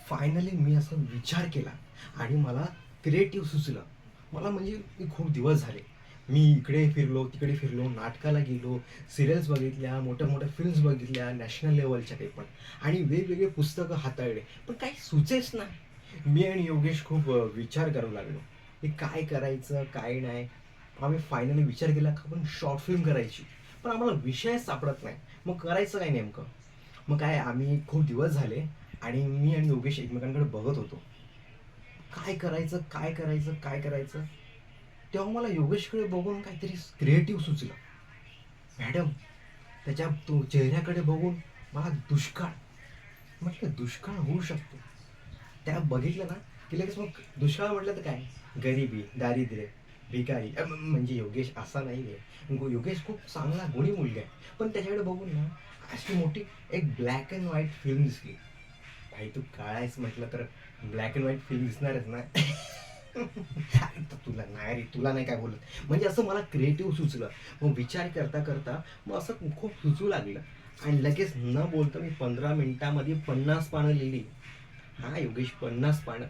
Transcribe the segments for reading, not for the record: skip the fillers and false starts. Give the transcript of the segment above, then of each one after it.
Finally मी असा विचार केला आणि मला क्रिएटिव्ह सुचलं. मला म्हणजे मी खूप दिवस झाले. मी इकडे फिरलो, तिकडे फिरलो, नाटकाला गेलो, सिरियल्स बघितल्या, मोठ्या-मोठ्या फिल्म्स बघितल्या, नॅशनल लेव्हलच्या काही पण आणि वेगवेगळे पुस्तकं हाताळले. पण काही सुचेच नाही. मी आणि योगेश खूप विचार करू लागलो, की काय करायचं, काय नाही. आम्ही फायनली विचार केला की आपण शॉर्ट फिल्म करायची. पण आम्हाला विषयच सापडत नाही. मग करायचं काय नेमकं? मग काय आम्ही खूप दिवस झाले आणि मी आणि योगेश एकमेकांकडे बघत होतो. काय करायचं, काय करायचं, काय करायचं? तेव्हा मला योगेशकडे बघून काहीतरी क्रिएटिव्ह सुचलं. मॅडम, त्याच्या तो चेहऱ्याकडे बघून मला दुष्काळ, म्हटलं दुष्काळ होऊ शकतो. त्या बघितलं ना की लगेच मग दुष्काळ म्हटलं तर काय? गरिबी, दारिद्र्य, भिकारी. म्हणजे योगेश असा नाही आहे. योगेश खूप चांगला गुणी मुलगा आहे. पण त्याच्याकडे बघून ना अशी मोठी एक ब्लॅक अँड व्हाईट फिल्म दिसली. भाई तू काळा आहेस म्हटलं तर ब्लॅक अँड व्हाईट फिल्म दिसणारच ना. अरे तर तुला नाही रे, तुला नाही काय बोलत. म्हणजे असं मला क्रिएटिव्ह सुचलं. मग विचार करता करता मग असं खूप सुचू लागलं आणि लगेच न बोलता मी 15 मिनिटामध्ये 50 पानं लिहिली. हा योगेश, 50 पानं.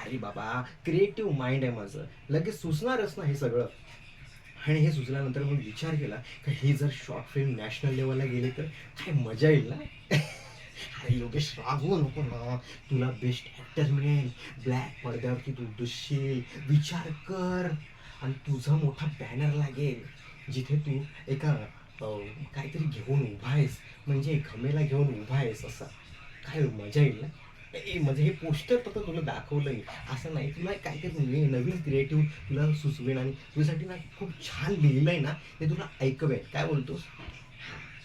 अरे बाबा, क्रिएटिव्ह माइंड आहे माझं, लगेच सुचणारच ना हे सगळं. आणि हे सुचल्यानंतर मग विचार केला की ही जर शॉर्ट फिल्म नॅशनल लेवलला गेली तर काय मजा येईल ना. अरे योगेश, रागवू नको ना, तुला बेस्ट ॲक्टर मिळेल, ब्लॅक पडद्यावरती तू दिसशील, विचार कर. आणि तुझा मोठा बॅनर लागेल जिथे तू एका काहीतरी घेऊन उभा आहेस, म्हणजे घमेला घेऊन उभा आहेस असा. काय मजा येईल ना. म्हणजे हे पोस्टर फक्त तुला दाखवलंय असं नाही, तुला काहीतरी नवीन क्रिएटिव्ह तुला सुचवेन आणि तुझ्यासाठी ना खूप छान लिहिलंय ना, ते तुला ऐकवेन. काय बोलतोस?